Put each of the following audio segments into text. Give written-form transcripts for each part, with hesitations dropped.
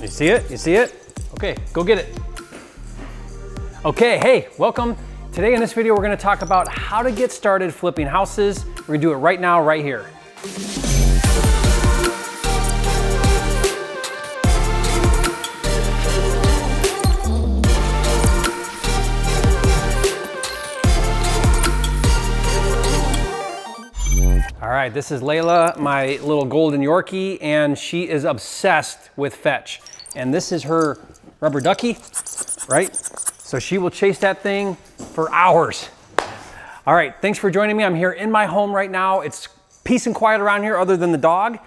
You see it? You see it? Okay, go get it. Okay, hey, welcome. Today in this video, we're gonna talk about how to get started flipping houses. We're gonna do it right now, right here. All right, this is Layla, my little golden Yorkie, and she is obsessed with fetch. And this is her rubber ducky, right? So she will chase that thing for hours. All right, thanks for joining me. I'm here in my home right now. It's peace and quiet around here other than the dog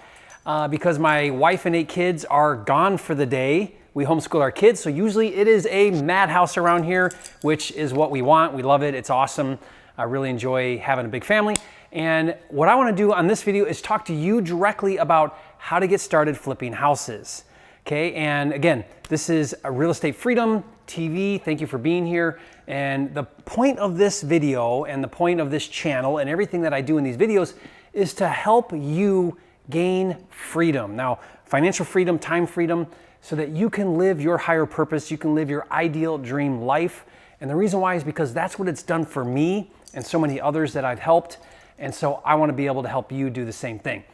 because my wife and 8 kids are gone for the day. We homeschool our kids, so usually it is a madhouse around here, which is what we want. We love it, it's awesome. I really enjoy having a big family. And what I want to do on this video is talk to you directly about how to get started flipping houses. Okay, and again, this is a Real Estate Freedom TV. Thank you for being here. And the point of this video and the point of this channel and everything that I do in these videos is to help you gain freedom. Now, financial freedom, time freedom, so that you can live your higher purpose, you can live your ideal dream life. And the reason why is because that's what it's done for me and so many others that I've helped. And so I want to be able to help you do the same thing.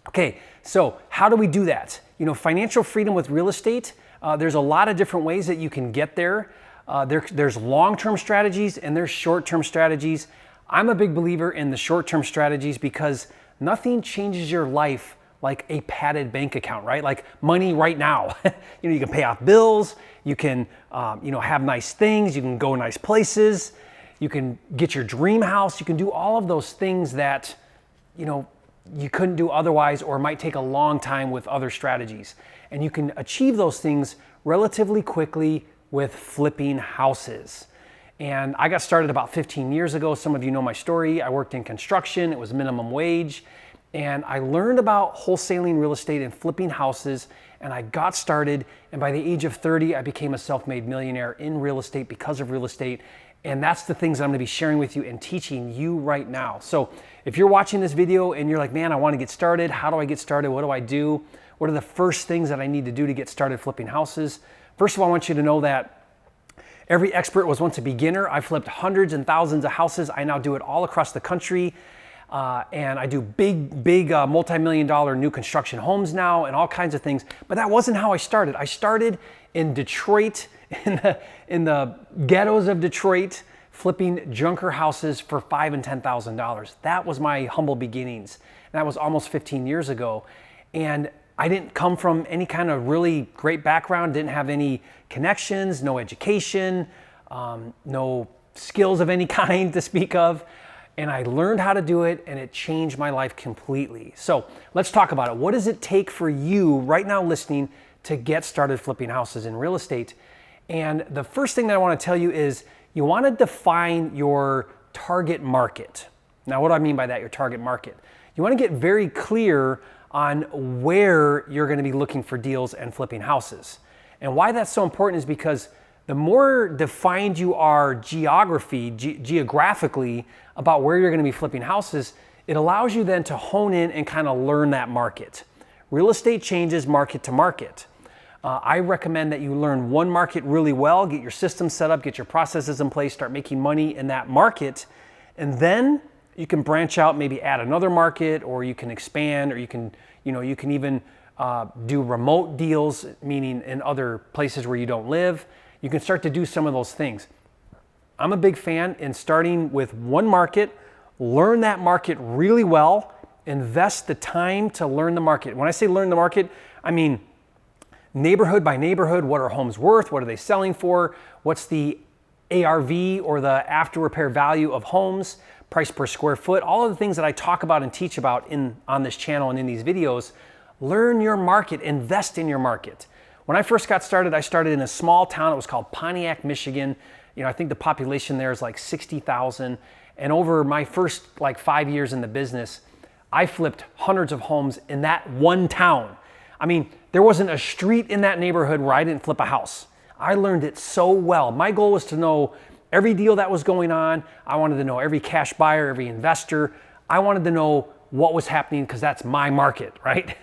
Okay, so how do we do that? You know, financial freedom with real estate, there's a lot of different ways that you can get there. There's long-term strategies and there's short-term strategies. I'm a big believer in the short-term strategies because nothing changes your life like a padded bank account, right? Like money right now. You know, you can pay off bills, you can have nice things, you can go nice places, you can get your dream house, you can do all of those things that, you couldn't do otherwise or might take a long time with other strategies. And you can achieve those things relatively quickly with flipping houses. And I got started about 15 years ago. Some of you know my story. I worked in construction, it was minimum wage. And I learned about wholesaling real estate and flipping houses, and I got started. And by the age of 30, I became a self-made millionaire in real estate because of real estate. And that's the things I'm gonna be sharing with you and teaching you right now. So if you're watching this video and you're like, man, I wanna get started, how do I get started? What do I do? What are the first things that I need to do to get started flipping houses? First of all, I want you to know that every expert was once a beginner. I've flipped hundreds and thousands of houses. I now do it all across the country. And I do big multi-million dollar new construction homes now and all kinds of things. But that wasn't how I started. I started in Detroit, in the ghettos of Detroit, flipping junker houses for $5,000 and $10,000. That was my humble beginnings. And that was almost 15 years ago. And I didn't come from any kind of really great background, didn't have any connections, no education, no skills of any kind to speak of. And I learned how to do it, and it changed my life completely. So let's talk about it. What does it take for you right now listening to get started flipping houses in real estate? And the first thing that I want to tell you is you want to define your target market. Now, what do I mean by that, your target market? You want to get very clear on where you're going to be looking for deals and flipping houses. And why that's so important is because the more defined you are geographically about where you're going to be flipping houses, it allows you then to hone in and kind of learn that market. Real estate changes market to market. I recommend that you learn one market really well, get your system set up, get your processes in place, start making money in that market, and then you can branch out, maybe add another market, or you can expand, or you can even do remote deals, meaning in other places where you don't live. You can start to do some of those things. I'm a big fan in starting with one market, learn that market really well, invest the time to learn the market. When I say learn the market, I mean neighborhood by neighborhood. What are homes worth? What are they selling for? What's the ARV or the after repair value of homes? Price per square foot? All of the things that I talk about and teach about on this channel and in these videos. Learn your market, invest in your market. When I first got started, I started in a small town. It was called Pontiac, Michigan. I think the population there is like 60,000. And over my first 5 years in the business, I flipped hundreds of homes in that one town. I mean, there wasn't a street in that neighborhood where I didn't flip a house. I learned it so well. My goal was to know every deal that was going on. I wanted to know every cash buyer, every investor. I wanted to know what was happening because that's my market, right?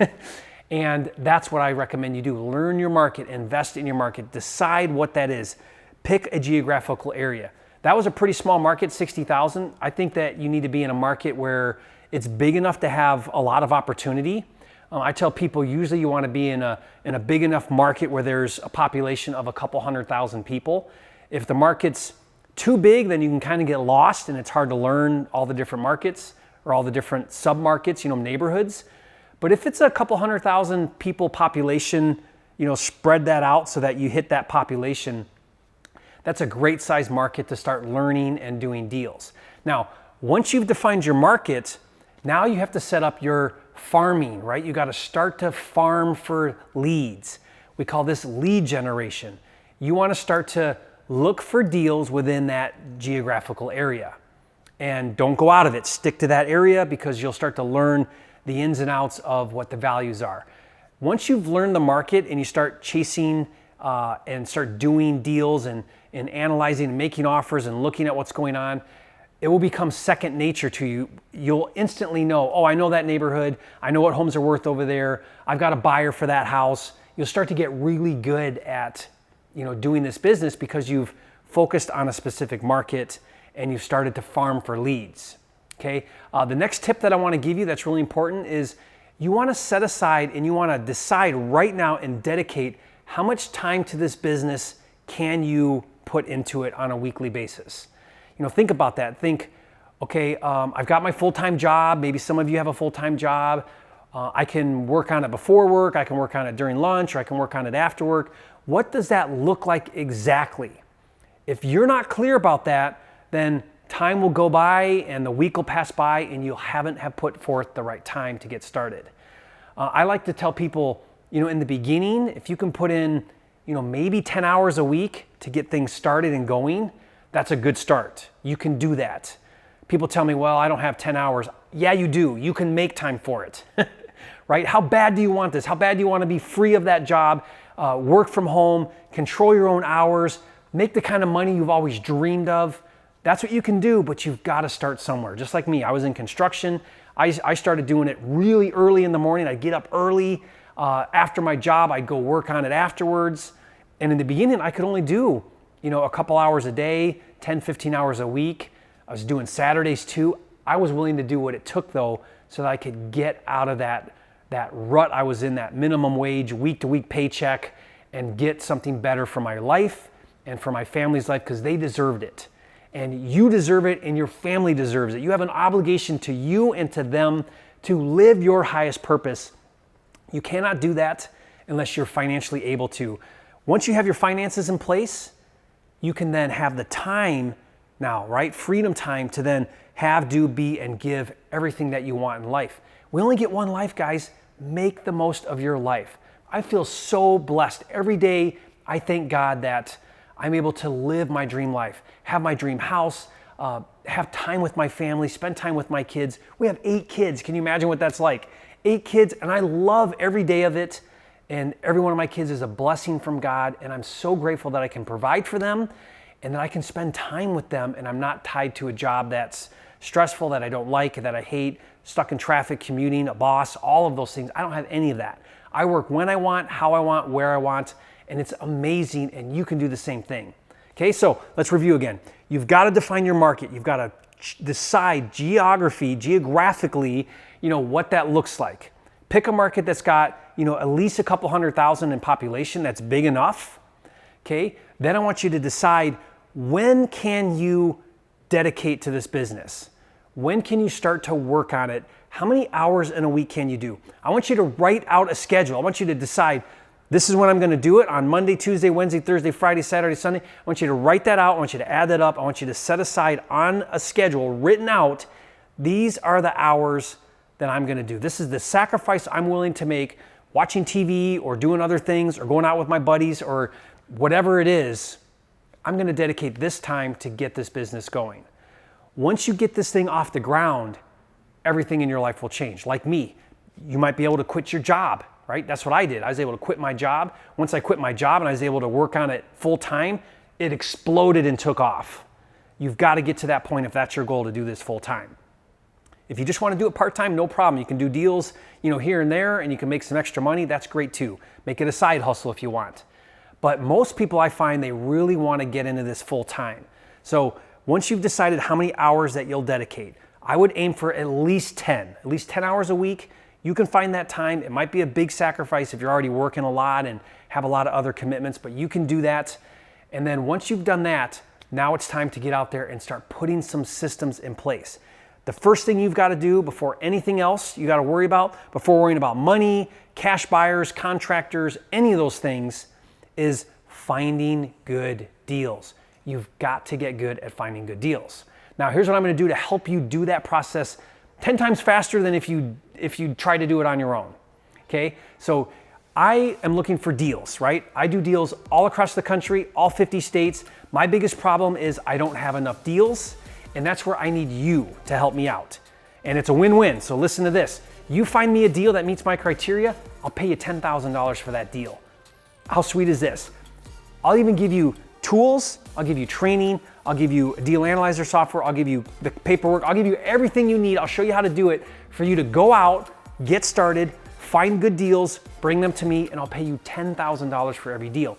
And that's what I recommend you do. Learn your market, invest in your market, decide what that is. Pick a geographical area. That was a pretty small market, 60,000. I think that you need to be in a market where it's big enough to have a lot of opportunity. I tell people usually you want to be in a big enough market where there's a population of a couple 100,000 people. If the market's too big, then you can kind of get lost and it's hard to learn all the different markets or all the different sub-markets, neighborhoods. But if it's a couple 100,000 people population, spread that out so that you hit that population. That's a great size market to start learning and doing deals. Now, once you've defined your market, now you have to set up your farming, right? You got to start to farm for leads. We call this lead generation. You want to start to look for deals within that geographical area. And don't go out of it. Stick to that area because you'll start to learn the ins and outs of what the values are. Once you've learned the market and you start chasing and start doing deals and analyzing and making offers and looking at what's going on, it will become second nature to you. You'll instantly know, oh, I know that neighborhood. I know what homes are worth over there. I've got a buyer for that house. You'll start to get really good at doing this business because you've focused on a specific market and you've started to farm for leads. Okay. The next tip that I want to give you that's really important is you want to set aside and you want to decide right now and dedicate how much time to this business can you put into it on a weekly basis. Think about that. Think, okay, I've got my full-time job. Maybe some of you have a full-time job. I can work on it before work. I can work on it during lunch, or I can work on it after work. What does that look like exactly? If you're not clear about that, then time will go by and the week will pass by and you haven't have put forth the right time to get started. I like to tell people, in the beginning, if you can put in, maybe 10 hours a week to get things started and going, that's a good start. You can do that. People tell me, well, I don't have 10 hours. Yeah, you do. You can make time for it, right? How bad do you want this? How bad do you want to be free of that job, work from home, control your own hours, make the kind of money you've always dreamed of? That's what you can do, but you've got to start somewhere. Just like me, I was in construction. I started doing it really early in the morning. I'd get up early. After my job, I'd go work on it afterwards. And in the beginning, I could only do, a couple hours a day, 10, 15 hours a week. I was doing Saturdays too. I was willing to do what it took though, so that I could get out of that rut I was in, that minimum wage, week-to-week paycheck, and get something better for my life and for my family's life because they deserved it. And you deserve it and your family deserves it. You have an obligation to you and to them to live your highest purpose. You cannot do that unless you're financially able to. Once you have your finances in place, you can then have the time now, right? Freedom time to then have, do, be, and give everything that you want in life. We only get one life, guys. Make the most of your life. I feel so blessed. Every day, I thank God that I'm able to live my dream life, have my dream house, have time with my family, spend time with my kids. We have 8 kids. Can you imagine what that's like? 8 kids, and I love every day of it. And every one of my kids is a blessing from God. And I'm so grateful that I can provide for them and that I can spend time with them. And I'm not tied to a job that's stressful, that I don't like, that I hate, stuck in traffic, commuting, a boss, all of those things. I don't have any of that. I work when I want, how I want, where I want. And it's amazing, and you can do the same thing. Okay, so let's review again. You've got to define your market. You've got to decide geographically, what that looks like. Pick a market that's got, at least a couple 100,000 in population. That's big enough. Okay, then I want you to decide, when can you dedicate to this business? When can you start to work on it? How many hours in a week can you do? I want you to write out a schedule. I want you to decide, this is when I'm going to do it on Monday, Tuesday, Wednesday, Thursday, Friday, Saturday, Sunday. I want you to write that out. I want you to add that up. I want you to set aside on a schedule written out, these are the hours that I'm going to do. This is the sacrifice I'm willing to make watching TV or doing other things or going out with my buddies or whatever it is. I'm going to dedicate this time to get this business going. Once you get this thing off the ground, everything in your life will change. Like me, you might be able to quit your job. Right? That's what I did. I was able to quit my job. Once I quit my job and I was able to work on it full time, it exploded and took off. You've got to get to that point if that's your goal, to do this full time. If you just want to do it part-time, no problem. You can do deals, here and there, and you can make some extra money. That's great too. Make it a side hustle if you want. But most people, I find, they really want to get into this full-time. So once you've decided how many hours that you'll dedicate, I would aim for at least 10 hours a week. You can find that time. It might be a big sacrifice if you're already working a lot and have a lot of other commitments, but you can do that. And then once you've done that, now it's time to get out there and start putting some systems in place. The first thing you've got to do before anything else you got to worry about, before worrying about money, cash buyers, contractors, any of those things, is finding good deals. You've got to get good at finding good deals. Now, here's what I'm going to do to help you do that process 10 times faster than if you try to do it on your own. Okay? So I am looking for deals, right? I do deals all across the country, all 50 states. My biggest problem is I don't have enough deals, and that's where I need you to help me out. And it's a win-win. So listen to this. You find me a deal that meets my criteria, I'll pay you $10,000 for that deal. How sweet is this? I'll even give you tools, I'll give you training, I'll give you deal analyzer software, I'll give you the paperwork, I'll give you everything you need. I'll show you how to do it for you to go out, get started, find good deals, bring them to me, and I'll pay you $10,000 for every deal.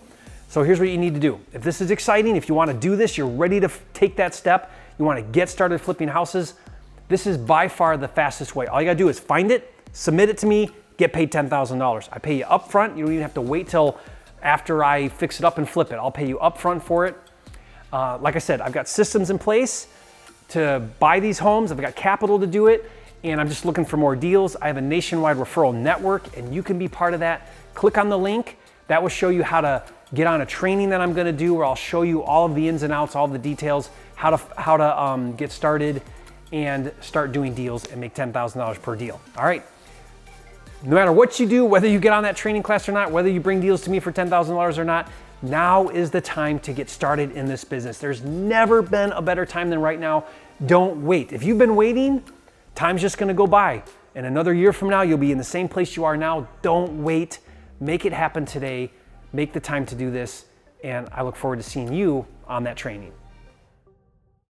So here's what you need to do. If this is exciting, if you want to do this, you're ready to take that step, you want to get started flipping houses, this is by far the fastest way. All you got to do is find it, submit it to me, get paid $10,000. I pay you up front. You don't even have to wait till after I fix it up and flip it. I'll pay you up front for it. Like I said, I've got systems in place to buy these homes. I've got capital to do it, and I'm just looking for more deals. I have a nationwide referral network, and you can be part of that. Click on the link. That will show you how to get on a training that I'm going to do, where I'll show you all of the ins and outs, all the details, how to get started and start doing deals and make $10,000 per deal. All right. No matter what you do, whether you get on that training class or not, whether you bring deals to me for $10,000 or not, now is the time to get started in this business. There's never been a better time than right now. Don't wait. If you've been waiting, time's just gonna go by. And another year from now, you'll be in the same place you are now. Don't wait. Make it happen today. Make the time to do this. And I look forward to seeing you on that training.